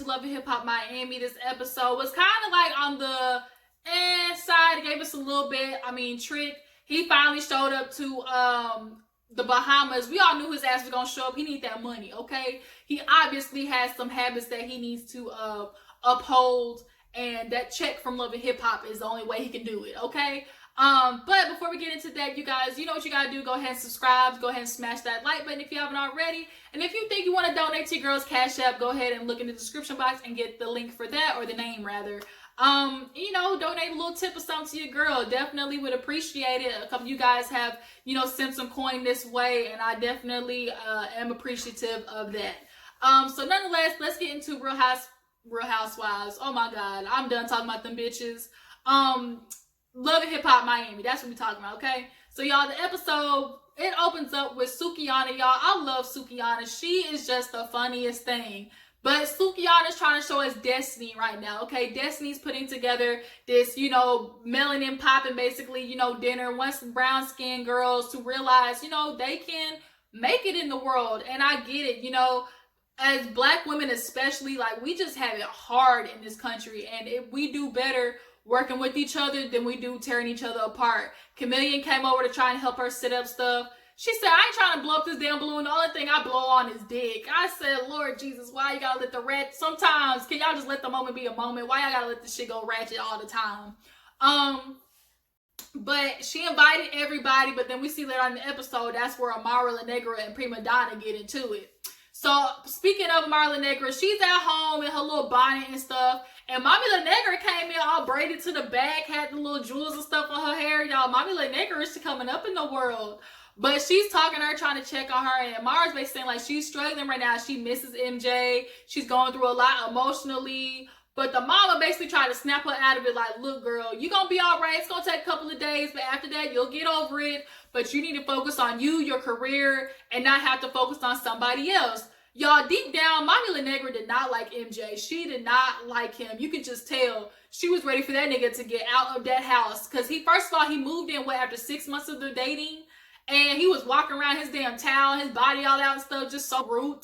to Love and Hip Hop Miami. This episode was kind of like on the side. It gave us a little bit. I mean, Trick, he finally showed up to the Bahamas. We all knew his ass was gonna show up. He needs that money, okay? He obviously has some habits that he needs to uphold, and that check from Love and Hip Hop is the only way he can do it, okay? But before we get into that, you guys, you know what you gotta do. Go ahead and subscribe. Go ahead and smash that like button if you haven't already. And if you think you want to donate to your girl's Cash App, go ahead and look in the description box and get the link for that, or the name rather. You know, donate a little tip or something to your girl. Definitely would appreciate it. A couple of you guys have, you know, sent some coin this way, and I definitely am appreciative of that. So nonetheless, let's get into Real Housewives. Oh my God, I'm done talking about them bitches. Love and Hip Hop Miami. That's what we're talking about, okay? So y'all, the episode, it opens up with Sukihana. Y'all, I love Sukihana. She is just the funniest thing. But Sukihana's trying to show us Destiny right now, okay? Destiny's putting together this, you know, melanin popping, basically, you know, dinner. Wants brown skinned girls to realize, you know, they can make it in the world. And I get it, you know, as Black women especially, like, we just have it hard in this country. And if we do better working with each other than we do tearing each other apart. Chameleon came over to try and help her set up stuff. She said, I ain't trying to blow up this damn balloon. The only thing I blow on is dick. I said, Lord Jesus, why you gotta let the rat... Sometimes, can y'all just let the moment be a moment? Why y'all gotta let this shit go ratchet all the time? But she invited everybody, but then we see later on in the episode, that's where Amara and Premadonna get into it. So, speaking of Amara, she's at home in her little bonnet and stuff. And Mommy La Negra came in all braided to the back, had the little jewels and stuff on her hair. Y'all, Mommy La Negra is coming up in the world. But she's talking to her, trying to check on her. And Amara's basically saying, like, she's struggling right now. She misses MJ. She's going through a lot emotionally. But the mama basically tried to snap her out of it, like, look, girl, you're going to be all right. It's going to take a couple of days. But after that, you'll get over it. But you need to focus on you, your career, and not have to focus on somebody else. Y'all, deep down, Mommy La Negra did not like MJ. She did not like him. You could just tell she was ready for that nigga to get out of that house. Because first of all, he moved in, after 6 months of their dating? And he was walking around his damn towel, his body all out and stuff, just so rude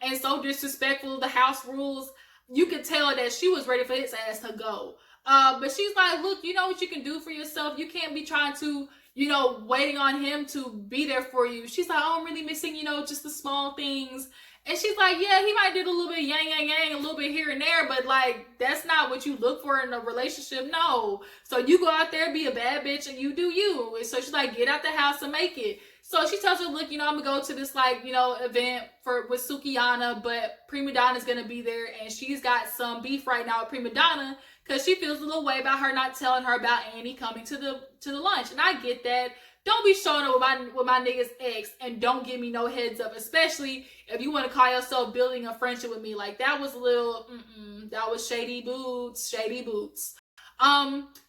and so disrespectful of the house rules. You could tell that she was ready for his ass to go. But she's like, look, you know what you can do for yourself. You can't be trying to, you know, waiting on him to be there for you. She's like, oh, I'm really missing, you know, just the small things. And she's like, yeah, he might do a little bit yang, a little bit here and there, but, like, that's not what you look for in a relationship. No. So you go out there, be a bad bitch, and you do you. So she's like, get out the house and make it. So she tells her, look, you know, I'm going to go to this, like, you know, event with Sukihana, but Premadonna's going to be there, and she's got some beef right now with Premadonna because she feels a little way about her not telling her about Annie coming to the lunch. And I get that. Don't be showing up with my nigga's ex and don't give me no heads up, especially if you want to call yourself building a friendship with me. Like, that was a little, that was shady boots.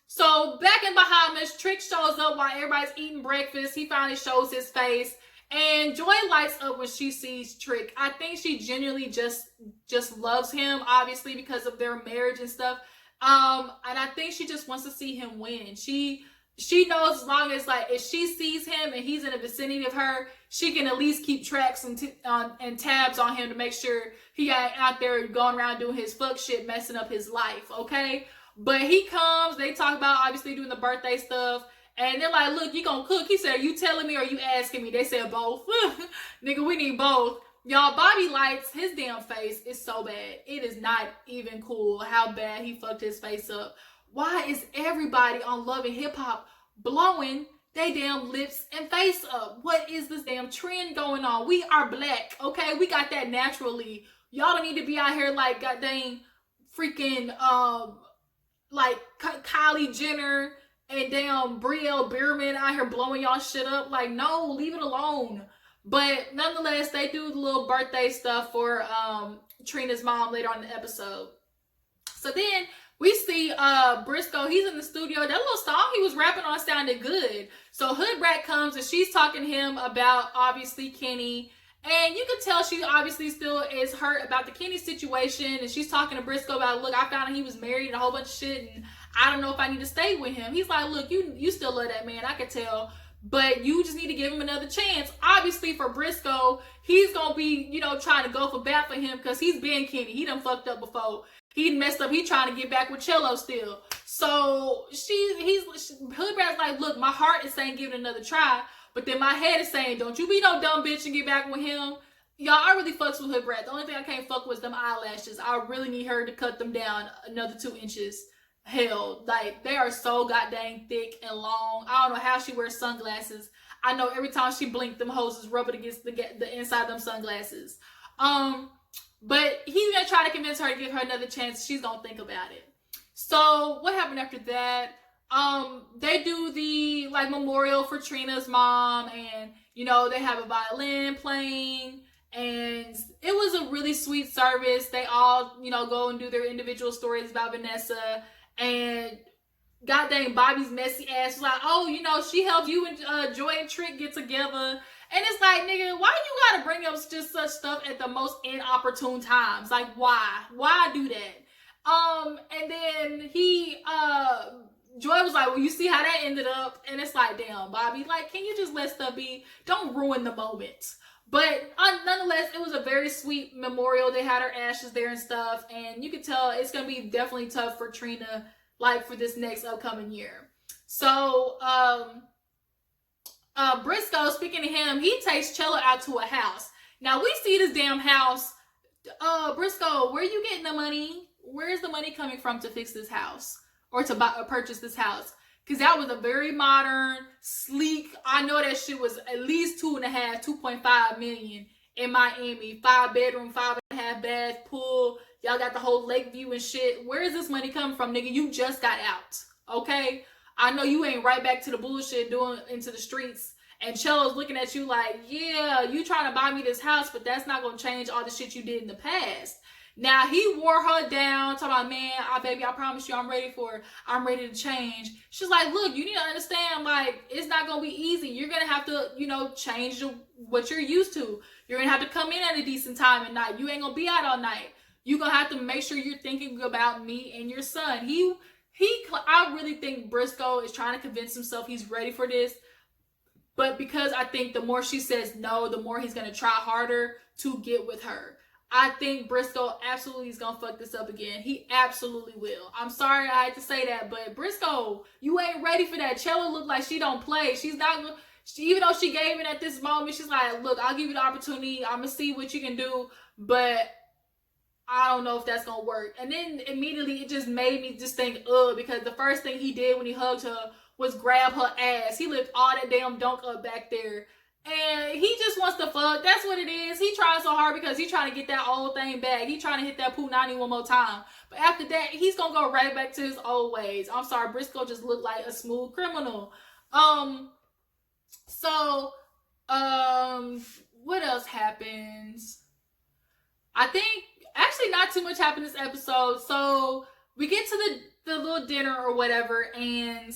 So back in Bahamas, Trick shows up while everybody's eating breakfast. He finally shows his face, and Joy lights up when she sees Trick. I think she genuinely just loves him, obviously, because of their marriage and stuff. And I think she just wants to see him win. She knows as long as, like, if she sees him and he's in the vicinity of her, she can at least keep tracks and tabs on him to make sure he ain't out there going around doing his fuck shit, messing up his life, okay? But he comes, they talk about obviously doing the birthday stuff, and they're like, look, you gonna cook? He said, are you telling me or are you asking me? They said both. Nigga, we need both. Y'all, Bobby Lights, his damn face is so bad. It is not even cool how bad he fucked his face up. Why is everybody on Love and Hip Hop blowing they damn lips and face up? What is this damn trend going on? We are Black, okay? We got that naturally. Y'all don't need to be out here like goddamn freaking like Kylie Jenner and damn Brielle Bierman out here blowing y'all shit up. Like, no, leave it alone. But nonetheless, they do the little birthday stuff for Trina's mom later on in the episode. So then we see Briscoe, he's in the studio. That little song he was rapping on sounded good. So Hood Rat comes and she's talking to him about, obviously, Kenny. And you can tell she obviously still is hurt about the Kenny situation. And she's talking to Briscoe about, look, I found out he was married and a whole bunch of shit. And I don't know if I need to stay with him. He's like, look, you still love that man. I could tell. But you just need to give him another chance. obviously for Briscoe, he's gonna be, you know, trying to go for bat for him because he's been Kenny. He done fucked up before. He messed up. He trying to get back with Cello still. So Hood Rat's like, look, my heart is saying give it another try, but then my head is saying, don't you be no dumb bitch and get back with him. Y'all, I really fucks with Hood Rat. The only thing I can't fuck with is them eyelashes. I really need her to cut them down another 2 inches. Hell, like, they are so goddamn thick and long. I don't know how she wears sunglasses. I know every time she blinked, them hoses rub it against the inside of them sunglasses. But he's gonna try to convince her to give her another chance. She's gonna think about it. So what happened after that? They do the like memorial for Trina's mom, and you know they have a violin playing, and it was a really sweet service. They all, you know, go and do their individual stories about Vanessa, and goddamn Bobby's messy ass was like, oh, you know, she helped you and Joy and Trick get together. And it's like, nigga, why you gotta bring up just such stuff at the most inopportune times? Like, why? Why do that? And then Joy was like, well, you see how that ended up? And it's like, damn, Bobby, like, can you just let stuff be? Don't ruin the moment. But nonetheless, it was a very sweet memorial. They had her ashes there and stuff. And you could tell it's gonna be definitely tough for Trina, like, for this next upcoming year. So, Briscoe, speaking to him, he takes Cello out to a house. Now we see this damn house. Briscoe, where are you getting the money? Where's the money coming from to fix this house or to purchase this house? Because that was a very modern, sleek. I know that shit was at least 2.5 million in Miami. 5-bedroom, 5.5 bath, pool. Y'all got the whole lake view and shit. Where is this money coming from, nigga? You just got out, okay? I know you ain't right back to the bullshit doing into the streets. And Cello's looking at you like, yeah, you trying to buy me this house, but that's not going to change all the shit you did in the past. Now, he wore her down, talking about, man, baby, I promise you I'm ready to change. She's like, look, you need to understand, like, it's not going to be easy. You're going to have to, you know, change what you're used to. You're going to have to come in at a decent time at night. You ain't going to be out all night. You're going to have to make sure you're thinking about me and your son. I really think Briscoe is trying to convince himself he's ready for this. But because I think the more she says no, the more he's going to try harder to get with her. I think Briscoe absolutely is going to fuck this up again. He absolutely will. I'm sorry I had to say that, but Briscoe, you ain't ready for that. Cello look like she don't play. She's not, even though she gave it at this moment, she's like, look, I'll give you the opportunity. I'm going to see what you can do, but I don't know if that's gonna work. And then immediately it just made me just think, because the first thing he did when he hugged her was grab her ass. He lifted all that damn dunk up back there. And he just wants to fuck. That's what it is. He trying so hard because he's trying to get that old thing back. He trying to hit that Punani one more time. But after that, he's gonna go right back to his old ways. I'm sorry, Briscoe just looked like a smooth criminal. What else happens? I think actually not too much happened this episode. So we get to the little dinner or whatever, and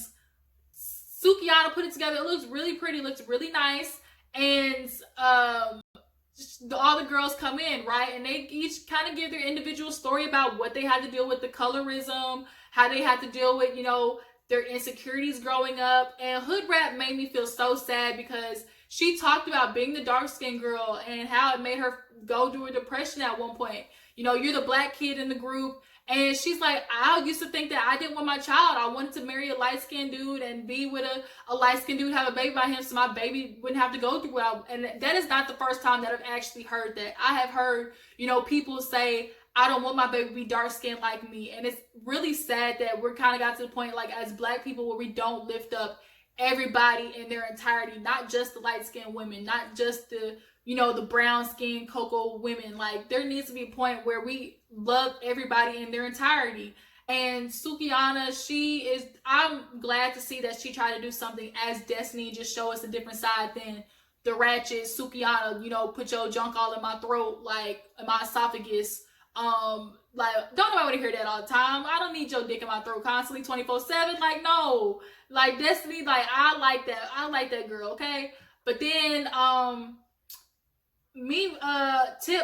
Sukihana put it together. It looks really pretty, looks really nice. And all the girls come in, right? And they each kind of give their individual story about what they had to deal with, the colorism, how they had to deal with, you know, their insecurities growing up. And Hood Rat made me feel so sad because she talked about being the dark-skinned girl and how it made her go through a depression at one point. You know, you're the black kid in the group. And she's like, I used to think that I didn't want my child. I wanted to marry a light-skinned dude and be with a light-skinned dude, have a baby by him so my baby wouldn't have to go through it. And that is not the first time that I've actually heard that. I have heard, you know, people say, I don't want my baby to be dark-skinned like me. And it's really sad that we're kind of got to the point, like, as black people, where we don't lift up everybody in their entirety, not just the light-skinned women, not just the, you know, the brown-skinned cocoa women. Like, there needs to be a point where we love everybody in their entirety. And Sukihana, I'm glad to see that she tried to do something as Destiny and just show us a different side than the ratchet Sukihana, you know, put your junk all in my throat, like, in my esophagus. Like, don't nobody want to hear that all the time. I don't need your dick in my throat constantly 24/7. Like, no. Like, Destiny, like, I like that. I like that girl, okay? But then,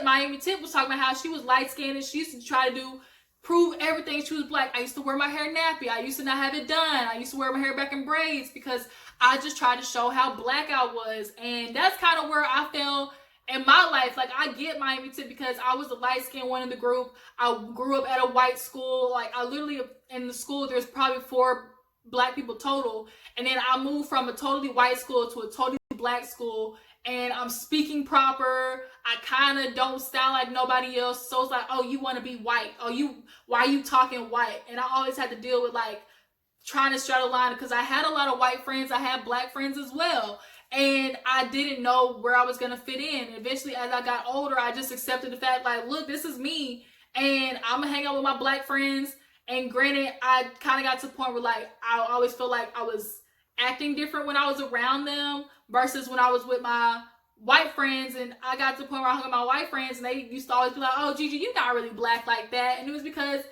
Miami Tip was talking about how she was light-skinned and she used to try to prove everything she was black. I used to wear my hair nappy. I used to not have it done. I used to wear my hair back in braids because I just tried to show how black I was. And that's kind of where I felt in my life. Like, I get Miami tip because I was the light-skinned one in the group. I grew up at a white school. Like, I literally, in the school, there's probably 4 black people total. And then I moved from a totally white school to a totally black school. And I'm speaking proper. I kind of don't sound like nobody else. So it's like, oh, you want to be white. Oh, why are you talking white? And I always had to deal with, like, trying to straddle the line because I had a lot of white friends. I had black friends as well. And I didn't know where I was going to fit in. And eventually, as I got older, I just accepted the fact, like, look, this is me. And I'm going to hang out with my black friends. And granted, I kind of got to the point where, like, I always feel like I was acting different when I was around them versus when I was with my white friends. And I got to the point where I hung with my white friends and they used to always be like, oh, Gigi, you're not really black like that. And it was because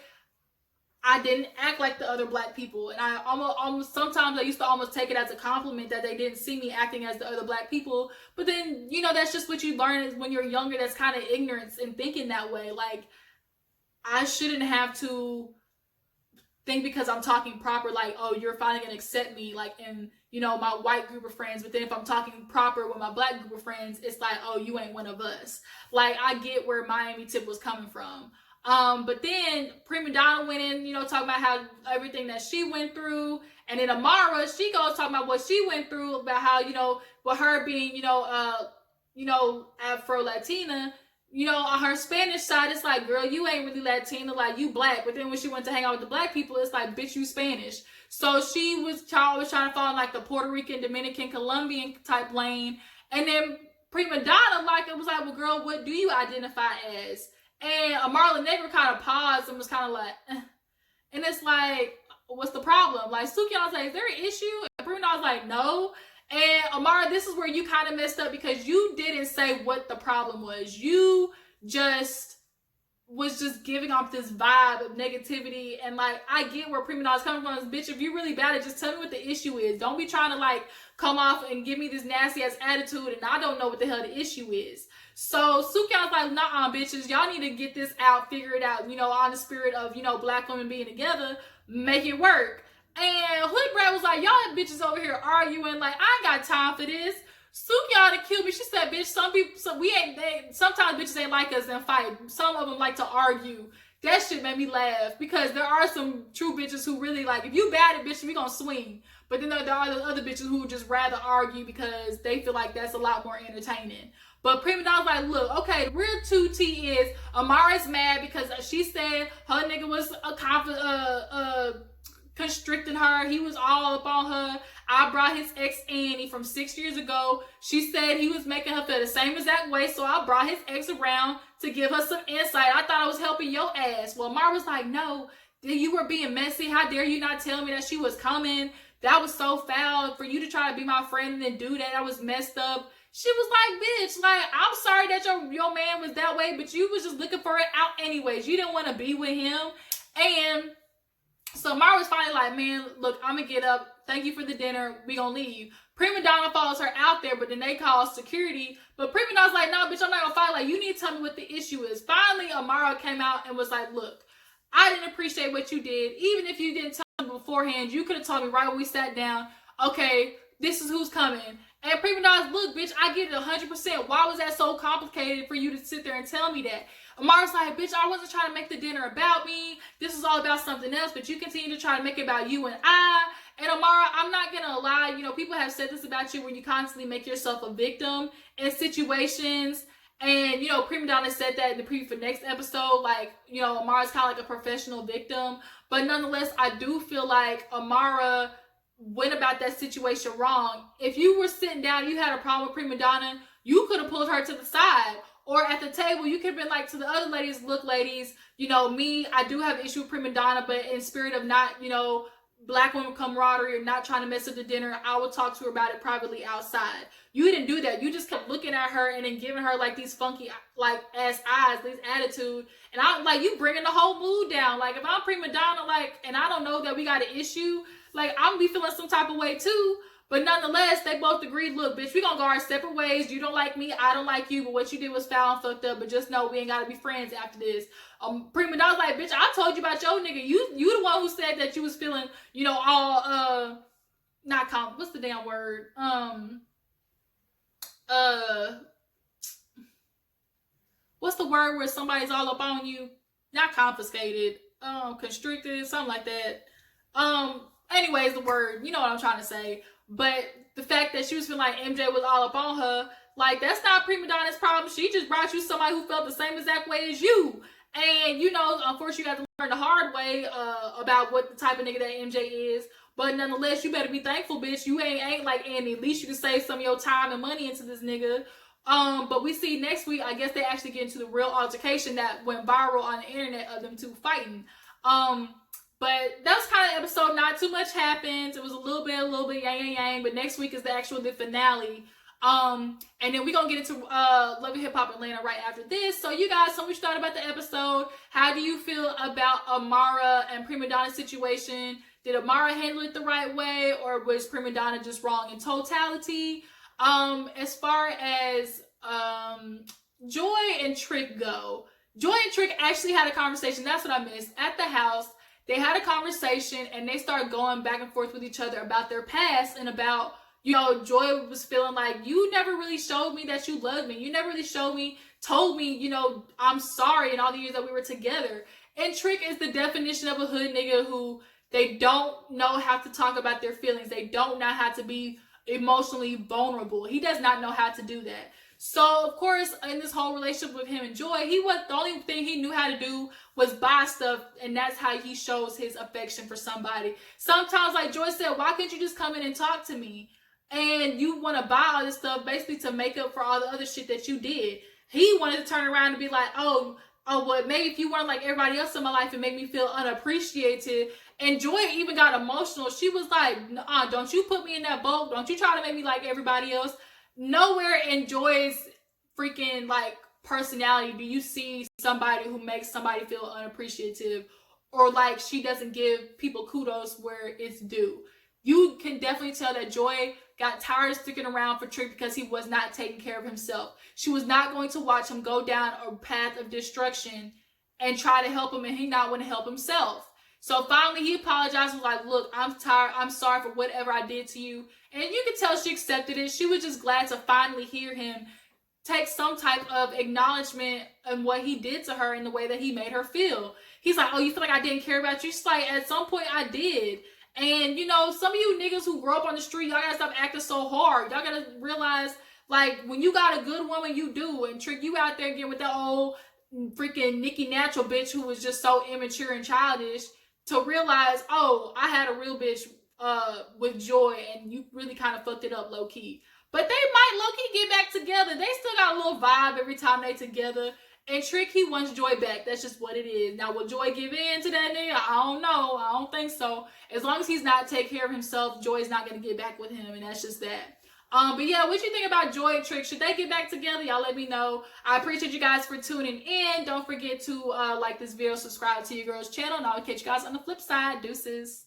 I didn't act like the other black people. And I almost sometimes I used to almost take it as a compliment that they didn't see me acting as the other black people. But then, you know, that's just what you learn is when you're younger. That's kind of ignorance in thinking that way. Like, I shouldn't have to think because I'm talking proper, like, oh, you're finally gonna accept me, like, in, you know, my white group of friends. But then if I'm talking proper with my black group of friends, it's like, oh, you ain't one of us. Like, I get where Miami Tip was coming from. But then Premadonna went in, you know, talking about how everything that she went through. And then Amara, she goes talking about what she went through, about how, you know, with her being, you know, Afro-Latina, you know, on her Spanish side, it's like, girl, you ain't really Latina, like, you black. But then when she went to hang out with the black people, it's like, bitch, you Spanish. So she was always trying to fall in, like, the Puerto Rican, Dominican, Colombian type lane. And then Premadonna, like, it was like, well, girl, what do you identify as? And Amara Negra kind of paused and was kind of like, eh. And it's like, what's the problem? Like, Sukihana was like, is there an issue? And Bruno was like, no. And Amara, this is where you kind of messed up because you didn't say what the problem was. You was just giving off this vibe of negativity. And, like, I get where Premadonna's coming from. Bitch, if you're really bad at it, just tell me what the issue is. Don't be trying to, like, come off and give me this nasty ass attitude and I don't know what the hell the issue is. So Sukihana's like, nah, bitches, y'all need to get this out, figure it out, you know, on the spirit of, you know, black women being together, make it work. And Hood Brad was like, y'all bitches over here arguing, like, I ain't got time for this. Sukihana killed me. She said, bitch, sometimes bitches ain't like us and fight. Some of them like to argue. That shit made me laugh because there are some true bitches who really, like, if you bad at bitch, we gonna swing. But then there are the other bitches who would just rather argue because they feel like that's a lot more entertaining. But Premadonna's like, look, okay, the real 2T is Amara's mad because she said her nigga was constricting her. He was all up on her. I brought his ex Annie from 6 years ago. She said he was making her feel the same exact way, so I brought his ex around to give her some insight. I thought I was helping your ass. Well, Amara was like, no, you were being messy. How dare you not tell me that she was coming? That was so foul for you to try to be my friend and then do that. I was messed up. She was like, bitch, like, I'm sorry that your man was that way, but you was just looking for it out anyways. You didn't want to be with him. And so Mara was finally like, man, look, I'm going to get up. Thank you for the dinner. We going to leave. Premadonna follows her out there, but then they call security. But Premadonna's like, no, bitch, I'm not going to fight. Like, you need to tell me what the issue is. Finally, Amara came out and was like, look, I didn't appreciate what you did. Even if you didn't tell me beforehand, you could have told me right when we sat down, okay, this is who's coming. And Premadonna's, look, bitch, I get it 100%. Why was that so complicated for you to sit there and tell me that? Amara's like, bitch, I wasn't trying to make the dinner about me. This is all about something else, but you continue to try to make it about you and I. And Amara, I'm not going to lie. You know, people have said this about you when you constantly make yourself a victim in situations. And, you know, Premadonna said that in the preview for next episode. Like, you know, Amara's kind of like a professional victim. But nonetheless, I do feel like Amara went about that situation wrong. If you were sitting down, you had a problem with Premadonna, you could have pulled her to the side. Or at the table, you could have been like to the other ladies, look, ladies, you know, me, I do have an issue with Premadonna, but in spirit of not, you know, black women camaraderie or not trying to mess up the dinner, I will talk to her about it privately outside. You didn't do that. You just kept looking at her and then giving her like these funky, like, ass eyes, this attitude. And I'm like, you bringing the whole mood down. Like, if I'm Premadonna, like, and I don't know that we got an issue, like, I'm be feeling some type of way too. But nonetheless, they both agreed, look, bitch, we gonna go our separate ways. You don't like me, I don't like you, but what you did was foul and fucked up, but just know we ain't gotta be friends after this. Premadonna's like, bitch, I told you about your nigga. You the one who said that you was feeling, you know, all, what's the damn word? What's the word where somebody's all up on you? Not confiscated, constricted, something like that. Anyways, the word, you know what I'm trying to say. But the fact that she was feeling like MJ was all up on her, like, that's not Prima Donna's problem. She just brought you somebody who felt the same exact way as you. And, you know, unfortunately, you got to learn the hard way about what the type of nigga that MJ is. But nonetheless, you better be thankful, bitch. You ain't like Andy. At least you can save some of your time and money into this nigga. But we see next week, I guess they actually get into the real altercation that went viral on the internet of them two fighting. But that was kind of episode. Not too much happens. It was a little bit yang. But next week is the finale. And then we're gonna get into Love and Hip Hop Atlanta right after this. So you guys, tell me what you thought about the episode. How do you feel about Amara and Prima Donna's situation? Did Amara handle it the right way, or was Prima Donna just wrong in totality? As far as Joy and Trick go, Joy and Trick actually had a conversation. That's what I missed. At the house, they had a conversation and they started going back and forth with each other about their past and about, you know, Joy was feeling like, you never really showed me that you loved me. You never really told me, you know, I'm sorry in all the years that we were together. And Trick is the definition of a hood nigga who they don't know how to talk about their feelings. They don't know how to be emotionally vulnerable. He does not know how to do that. So, of course, in this whole relationship with him and Joy, the only thing he knew how to do was buy stuff, and that's how he shows his affection for somebody. Sometimes, like Joy said, why couldn't you just come in and talk to me? And you want to buy all this stuff basically to make up for all the other shit that you did. He wanted to turn around and be like, oh, well, maybe if you weren't like everybody else in my life, it made me feel unappreciated. And Joy even got emotional. She was like, don't you put me in that boat. Don't you try to make me like everybody else. Nowhere in Joy's freaking like personality do you see somebody who makes somebody feel unappreciative or like she doesn't give people kudos where it's due. You can definitely tell that Joy got tired of sticking around for Trick because he was not taking care of himself. She was not going to watch him go down a path of destruction and try to help him, and he not want to help himself. So finally he apologized and was like, look, I'm tired. I'm sorry for whatever I did to you. And you could tell she accepted it. She was just glad to finally hear him take some type of acknowledgement in what he did to her and the way that he made her feel. He's like, oh, you feel like I didn't care about you? She's like, at some point I did. And, you know, some of you niggas who grow up on the street, y'all gotta stop acting so hard. Y'all gotta realize, like, when you got a good woman, you do. And Trick, you out there again with that old freaking Nicki Natural bitch who was just so immature and childish, to realize, oh, I had a real bitch with Joy, and you really kind of fucked it up low-key. But they might low-key get back together. They still got a little vibe every time they together. And Trick, he wants Joy back. That's just what it is. Now, will Joy give in to that nigga? I don't know. I don't think so. As long as he's not taking care of himself, Joy's not going to get back with him, and that's just that. But yeah, what you think about Joy and Trick? Should they get back together? Y'all let me know. I appreciate you guys for tuning in. Don't forget to like this video, subscribe to your girl's channel, and I'll catch you guys on the flip side. Deuces.